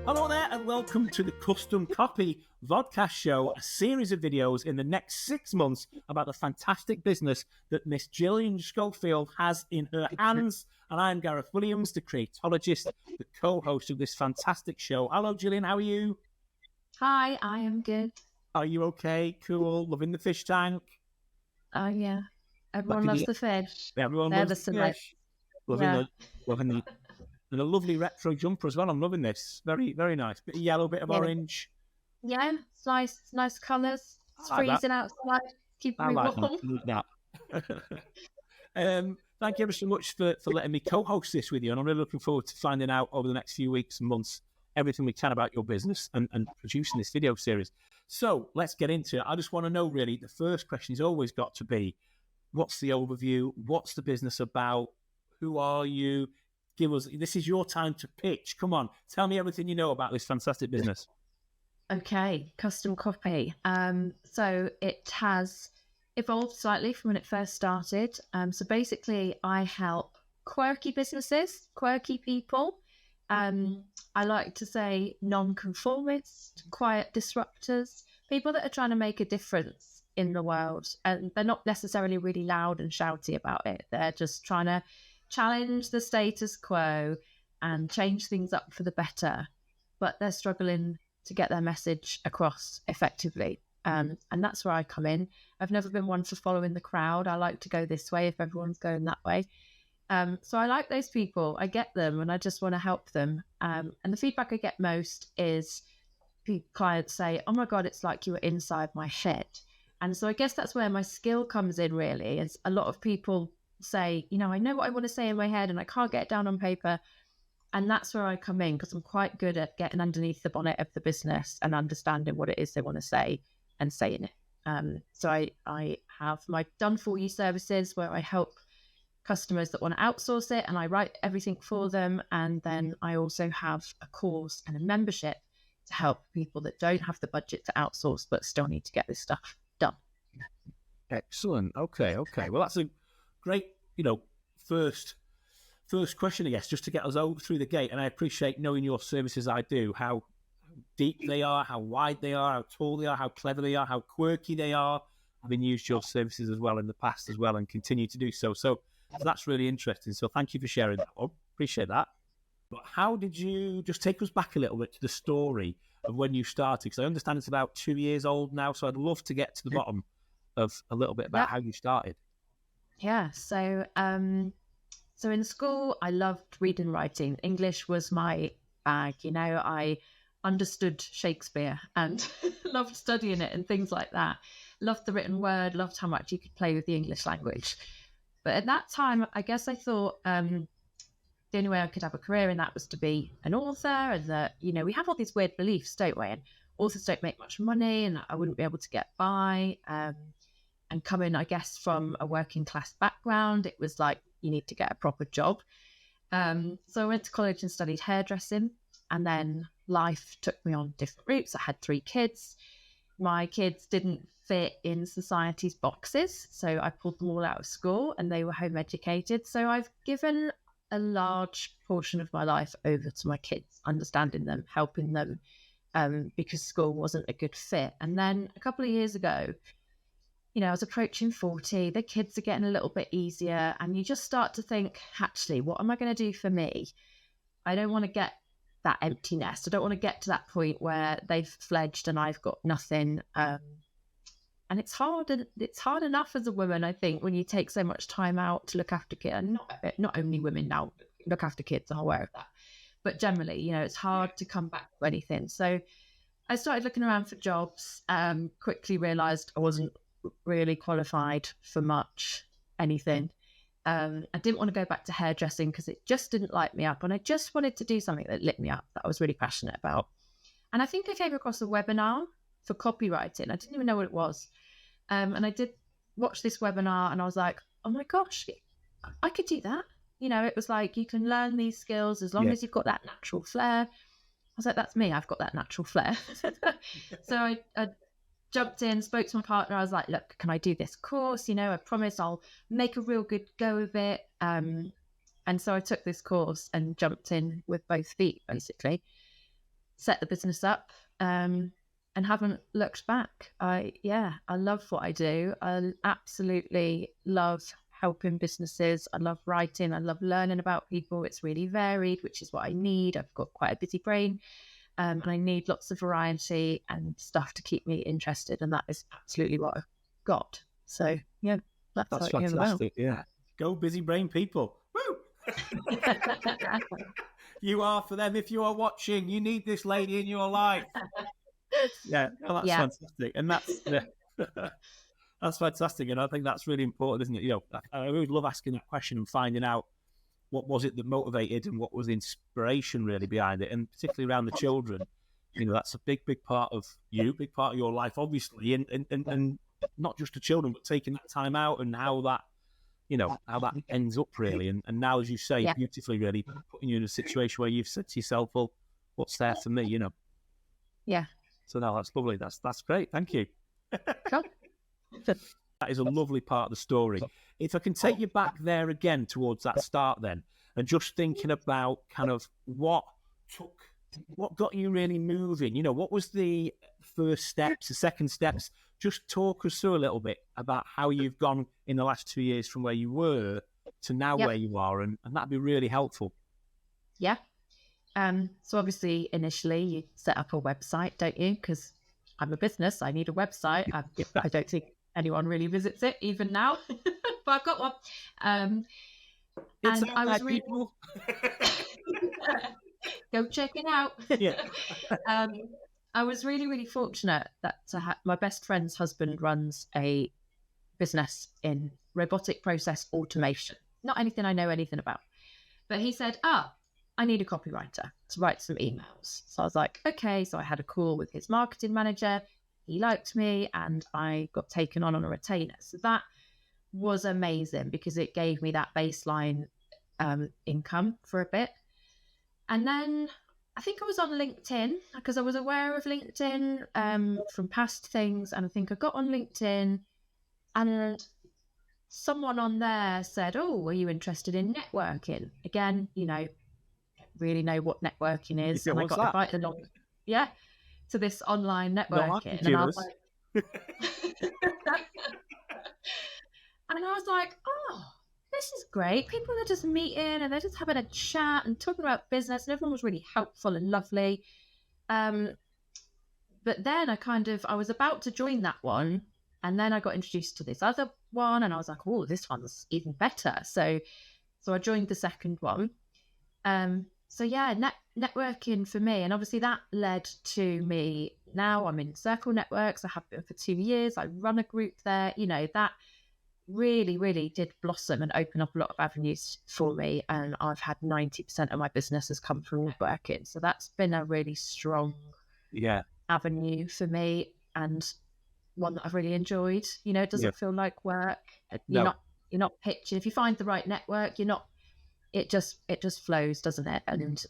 Hello there and welcome to the Kustom Copy Vodcast show, a series of videos in the next 6 months about the fantastic business that Miss Gillian Schofield has in her hands. And I'm Gareth Williams, the creatologist, the co-host of this fantastic show. Hello Gillian, how are you? Hi, I am good. Are you okay? Cool? Loving the fish tank? Oh yeah, everyone loves the fish. Everyone loves the fish. Loving the and a lovely retro jumper as well. I'm loving this. Very, very nice. Bit of yellow, bit of orange. Yeah, it's nice colours. It's freezing outside. Keeping me warm. That. Thank you ever so much for letting me co-host this with you. And I'm really looking forward to finding out over the next few weeks and months everything we can about your business and producing this video series. So let's get into it. I just want to know, really, the first question has always got to be, what's the overview? What's the business about? Who are you? This is your time to pitch. Come on, tell me everything you know about this fantastic business. Okay, Kustom Copy. So it has evolved slightly from when it first started. So basically, I help quirky businesses, quirky people. I like to say non-conformist, quiet disruptors, people that are trying to make a difference in the world. And they're not necessarily really loud and shouty about it. They're just trying to challenge the status quo and change things up for the better, but they're struggling to get their message across effectively. And that's where I come in. I've never been one for following the crowd. I like to go this way if everyone's going that way. So I like those people. I get them and I just want to help them. And the feedback I get most is clients say, oh my God, it's like you were inside my head. And so I guess that's where my skill comes in, really, is a lot of people say, I know what I want to say in my head and I can't get it down on paper. And that's where I come in, because I'm quite good at getting underneath the bonnet of the business and understanding what it is they want to say and saying it. So I have my done for you services where I help customers that want to outsource it and I write everything for them. And then I also have a course and a membership to help people that don't have the budget to outsource but still need to get this stuff done. Excellent. Okay. Well, that's a great, first question, I guess, just to get us over through the gate. And I appreciate knowing your services. I do, how deep they are, how wide they are, how tall they are, how clever they are, how quirky they are. I've been used your services as well in the past as well and continue to do so. So that's really interesting. So thank you for sharing that one. Appreciate that. But how did you just take us back a little bit to the story of when you started? Because I understand it's about 2 years old now. So I'd love to get to the bottom of a little bit about how you started. Yeah, so in school, I loved reading and writing. English was my bag, I understood Shakespeare and loved studying it and things like that. Loved the written word, loved how much you could play with the English language. But at that time, I guess I thought the only way I could have a career in that was to be an author, and that, we have all these weird beliefs, don't we? And authors don't make much money and I wouldn't be able to get by. And coming, I guess, from a working class background, it was like, you need to get a proper job. So I went to college and studied hairdressing, and then life took me on different routes. I had 3 kids. My kids didn't fit in society's boxes, so I pulled them all out of school and they were home educated. So I've given a large portion of my life over to my kids, understanding them, helping them, because school wasn't a good fit. And then a couple of years ago, I was approaching 40, the kids are getting a little bit easier, and you just start to think, actually, what am I going to do for me? I don't want to get that empty nest. I don't want to get to that point where they've fledged and I've got nothing. And it's hard enough as a woman, I think, when you take so much time out to look after kids. And not only women now look after kids, I'm aware of that. But generally, it's hard to come back to anything. So I started looking around for jobs, quickly realised I wasn't really qualified for anything. I didn't want to go back to hairdressing because it just didn't light me up, and I just wanted to do something that lit me up, that I was really passionate about. And I think I came across a webinar for copywriting. I didn't even know what it was, and I did watch this webinar and I was like, oh my gosh, I could do that. It was like, you can learn these skills as long as you've got that natural flair. I was like, that's me, I've got that natural flair. So I jumped in, spoke to my partner. I was like, look, can I do this course? I promise I'll make a real good go of it. And so I took this course and jumped in with both feet, basically. set the business up, and haven't looked back. I love what I do. I absolutely love helping businesses. I love writing. I love learning about people. It's really varied, which is what I need. I've got quite a busy brain, and I need lots of variety and stuff to keep me interested. And that is absolutely what I've got. So yeah, that's what fantastic. about. Yeah, go busy brain people. Woo! You are for them. If you are watching, you need this lady in your life. Yeah, that's fantastic, and that's that's fantastic, and I think that's really important, isn't it? You know, I always love asking that question and finding out what was it that motivated and what was the inspiration really behind it, and particularly around the children. You know, that's a big part of you, big part of your life, obviously, and not just the children, but taking that time out and how that, you know, how that ends up really. And now, as you say, beautifully, really putting you in a situation where you've said to yourself, well, what's there for me, you know? Yeah. So no, that's lovely. That's great. Thank you. Cool. That is a lovely part of the story. If I can take you back there again towards that start then, and just thinking about kind of what got you really moving, you know, what was the first steps, the second steps? Just talk us through a little bit about how you've gone in the last 2 years from where you were to now where you are, and that'd be really helpful. Yeah. So obviously, initially, you set up a website, don't you? Because I'm a business, I need a website. I don't think anyone really visits it, even now, but I've got one. And I was really... Go check it out. Yeah. I was really fortunate that my best friend's husband runs a business in robotic process automation. Not anything I know anything about. But he said, I need a copywriter to write some emails. So I was like, okay. So I had a call with his marketing manager. He liked me and I got taken on a retainer. So that was amazing because it gave me that baseline income for a bit. And then I think I was on LinkedIn because I was aware of LinkedIn from past things. And I think I got on LinkedIn and someone on there said, are you interested in networking? Again, you know, really know what networking is. Yeah, and I got invited along to this online networking. And I was like, and I was like, this is great. People are just meeting and they're just having a chat and talking about business, and everyone was really helpful and lovely. But then I was about to join that one, and then I got introduced to this other one, and I was like, this one's even better. So I joined the second one. So yeah, networking for me, and obviously that led to me. Now I'm in Circle Networks. I have been for 2 years. I run a group there. You know, that really did blossom and open up a lot of avenues for me. And I've had 90% of my business has come from networking. So that's been a really strong avenue for me, and one that I've really enjoyed. You know, it doesn't feel like work. You're not pitching. If you find the right network, it just flows, doesn't it? And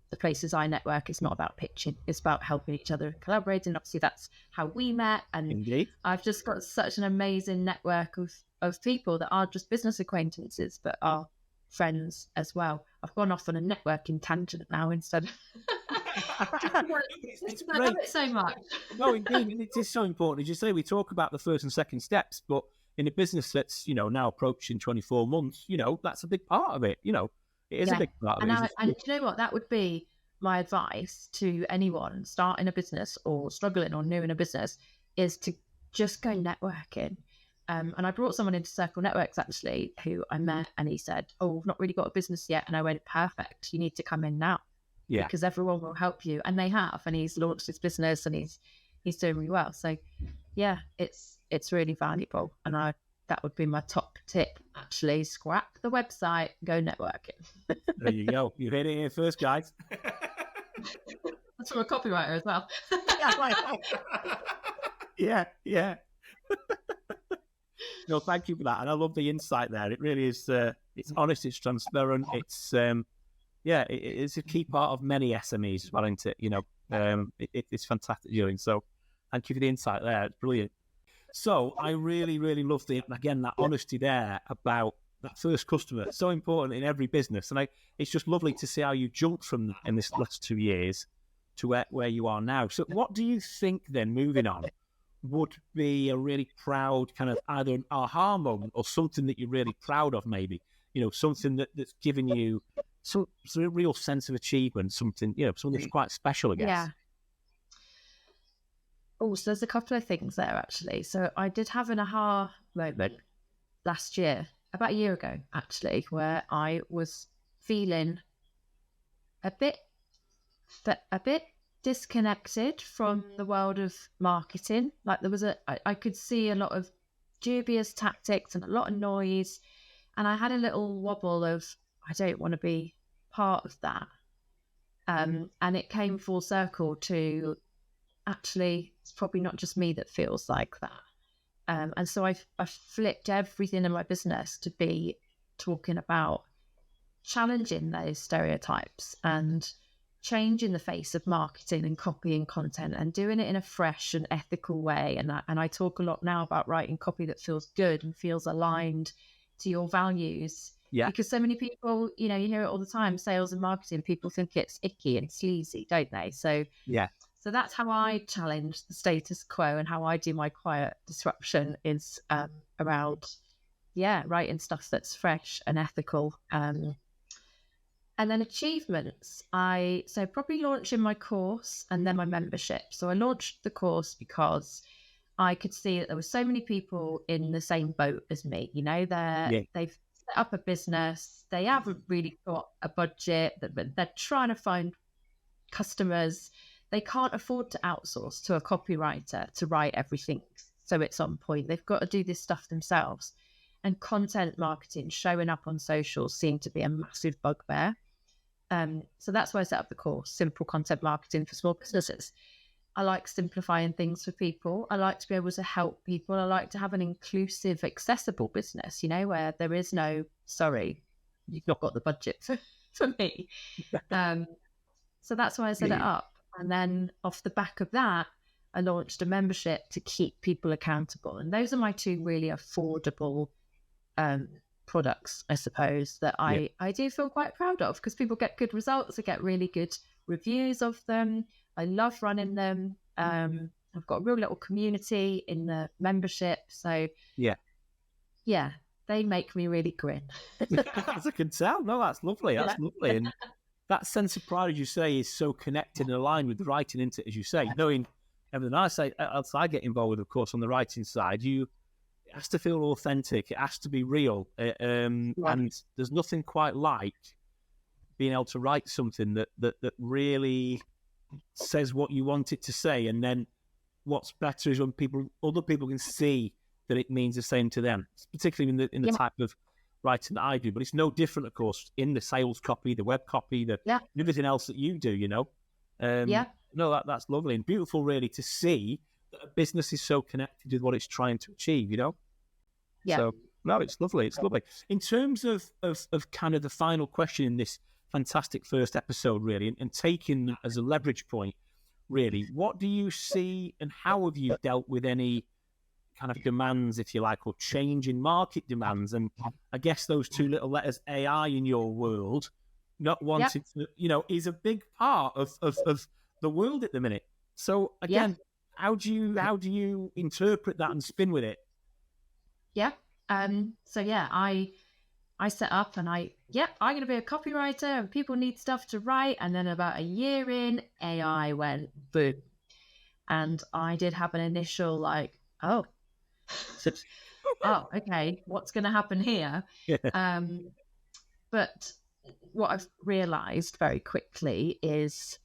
the places I network, it's not about pitching. It's about helping each other and collaborating. Obviously, that's how we met. And indeed, I've just got such an amazing network of people that are just business acquaintances, but are friends as well. I've gone off on a networking tangent now instead. It's I love it so much. No, indeed, it is so important. As you say, we talk about the first and second steps, but in a business that's, you know, now approaching 24 months, you know, that's a big part of it. You know, it is a big part of it. And you know what? That would be my advice to anyone starting a business or struggling or new in a business, is to just go networking. And I brought someone into Circle Networks actually who I met, and he said, I've not really got a business yet. And I went, perfect. You need to come in now. Yeah. Because everyone will help you. And they have. And he's launched his business and he's doing really well. So yeah, it's really valuable. And that would be my top tip, actually. Scrap the website, go networking. There you go. You heard it here first, guys. That's from a copywriter as well. Yeah. No, thank you for that. And I love the insight there. It really is, it's honest, it's transparent. It's, it's a key part of many SMEs as well, isn't it? You know, it's fantastic doing. So thank you for the insight there. It's brilliant. So I really love that honesty there about that first customer. So important in every business. And it's just lovely to see how you jumped from that in this last 2 years to where you are now. So what do you think then, moving on, would be a really proud kind of either an aha moment or something that you're really proud of, maybe, something that's given you some real sense of achievement, something that's quite special, I guess. Yeah. Oh, so there's a couple of things there, actually. So I did have an aha moment last year, about a year ago, actually, where I was feeling a bit disconnected from the world of marketing. Like I could see a lot of dubious tactics and a lot of noise, and I had a little wobble of, I don't want to be part of that. And it came full circle to, actually, it's probably not just me that feels like that. And so I flipped everything in my business to be talking about challenging those stereotypes and changing the face of marketing and copy and content and doing it in a fresh and ethical way. And I talk a lot now about writing copy that feels good and feels aligned to your values. Yeah. Because so many people, you hear it all the time, sales and marketing, people think it's icky and sleazy, don't they? So yeah. So that's how I challenge the status quo, and how I do my quiet disruption is around, writing stuff that's fresh and ethical. And then achievements. So probably launching my course and then my membership. So I launched the course because I could see that there were so many people in the same boat as me. They've set up a business. They haven't really got a budget. They're trying to find customers. They can't afford to outsource to a copywriter to write everything so it's on point. They've got to do this stuff themselves. And content marketing, showing up on socials, seemed to be a massive bugbear. So that's why I set up the course, Simple Content Marketing for Small Businesses. I like simplifying things for people. I like to be able to help people. I like to have an inclusive, accessible business, where there is no, sorry, you've not got the budget for me. So that's why I set it up. And then off the back of that, I launched a membership to keep people accountable. And those are my two really affordable products, I suppose, that I do feel quite proud of, because people get good results. I get really good reviews of them. I love running them. I've got a real little community in the membership. So they make me really grin. As I can tell. No, that's lovely. That's lovely. And that sense of pride, as you say, is so connected and aligned with the writing, isn't it? As you say, knowing everything else I get involved with, of course, on the writing side, it has to feel authentic. It has to be real. And there's nothing quite like being able to write something that really says what you want it to say. And then what's better is when other people can see that it means the same to them, particularly in the type of writing that I do. But it's no different, of course, in the sales copy, the web copy, everything else that you do, No, that's lovely and beautiful, really, to see that a business is so connected with what it's trying to achieve, Yeah. So, no, it's lovely. It's lovely. In terms of kind of the final question in this fantastic first episode, really, and taking that as a leverage point, really, what do you see and how have you dealt with any kind of demands, if you like, or change in market demands? And I guess those two little letters, AI, in your world, not wanting to, is a big part of the world at the minute. So again, how do you interpret that and spin with it? I set up and I'm going to be a copywriter and people need stuff to write. And then about a year in, AI went boom. And I did have an initial okay, what's going to happen here? But what I've realized very quickly is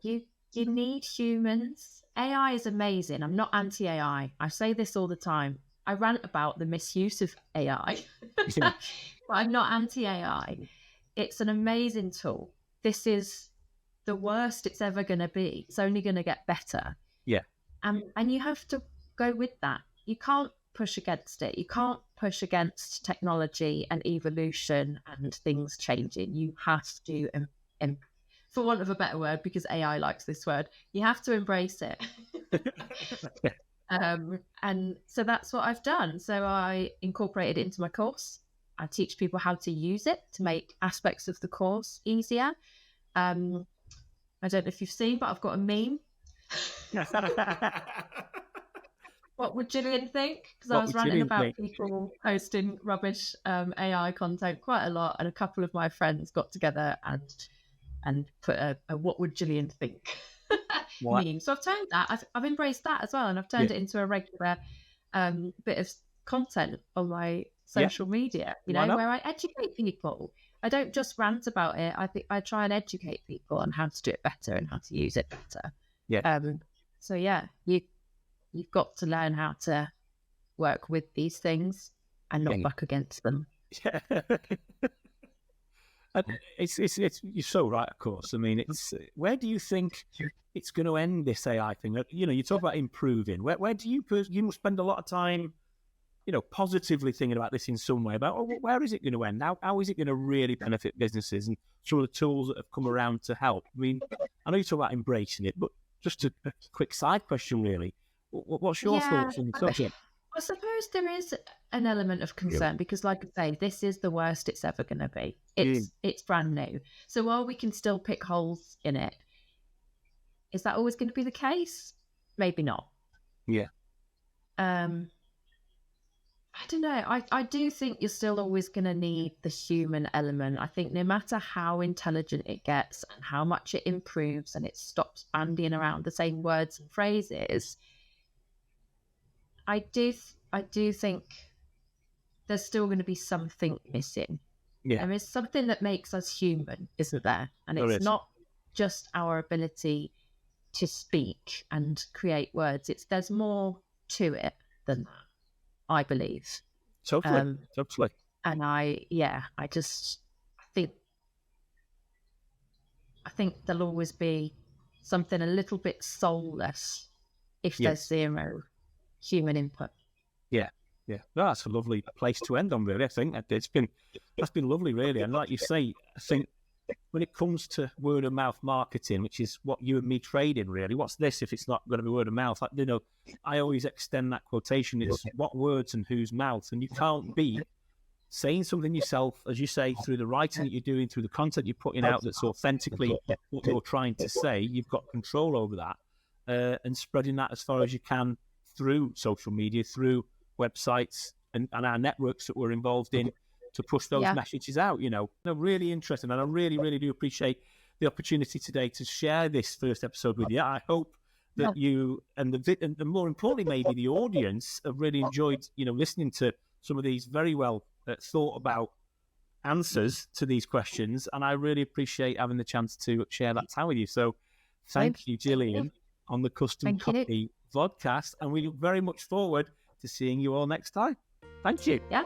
you need humans. AI is amazing. I'm not anti-AI. I say this all the time. I rant about the misuse of AI, but I'm not anti-AI. It's an amazing tool. This is the worst it's ever going to be. It's only going to get better. Yeah. And you have to go with that. You can't push against it. You can't push against technology and evolution and things changing. You have to, for want of a better word, because AI likes this word, you have to embrace it. And so that's what I've done. So I incorporated it into my course. I teach people how to use it to make aspects of the course easier. I don't know if you've seen, but I've got a meme. What would Gillian think? Because I was ranting about people posting rubbish AI content quite a lot, and a couple of my friends got together and put a what would Gillian think meme. So I've turned that, I've embraced that as well, and I've turned it into a regular bit of content on my social media, you know, where I educate people. I don't just rant about it. I think I try and educate people on how to do it better and how to use it better. So you've got to learn how to work with these things and not buck against them. Yeah. And it's you're so right, of course. I mean, it's where do you think it's going to end, this AI thing? You know, you talk about improving. Where do you must spend a lot of time, you know, positively thinking about this in some way, about where is it going to end? How is it going to really benefit businesses and some of the tools that have come around to help? I mean, I know you talk about embracing it, but just a quick side question, really. What's your thoughts on the subject? I suppose there is an element of concern because, like I say, this is the worst it's ever going to be. It's brand new. So while we can still pick holes in it, is that always going to be the case? Maybe not. Yeah. I don't know. I do think you're still always going to need the human element. I think no matter how intelligent it gets and how much it improves and it stops bandying around the same words and phrases, I do think there's still going to be something missing. Yeah. There is something that makes us human, isn't there? And it's not just our ability to speak and create words. There's more to it than that, I believe. Totally. And I think there'll always be something a little bit soulless if there's zero human input. Yeah. No, that's a lovely place to end on, really. I think that's been lovely, really. And like you say, I think when it comes to word of mouth marketing, which is what you and me trade in, really, what's this if it's not going to be word of mouth? Like, you know, I always extend that quotation. It's what words and whose mouth, and you can't be saying something yourself, as you say, through the writing that you're doing, through the content you're putting out that's authentically what you're trying to say. You've got control over that, and spreading that as far as you can through social media, through websites and our networks that we're involved in to push those messages out, you know. Really interesting, and I really, really do appreciate the opportunity today to share this first episode with you. I hope that you and more importantly, maybe the audience have really enjoyed, you know, listening to some of these very well thought about answers to these questions, and I really appreciate having the chance to share that time with you. So thank you, Gillian, on the Kustom Copy Vodcast, and we look very much forward to seeing you all next time. Thank you. Yeah.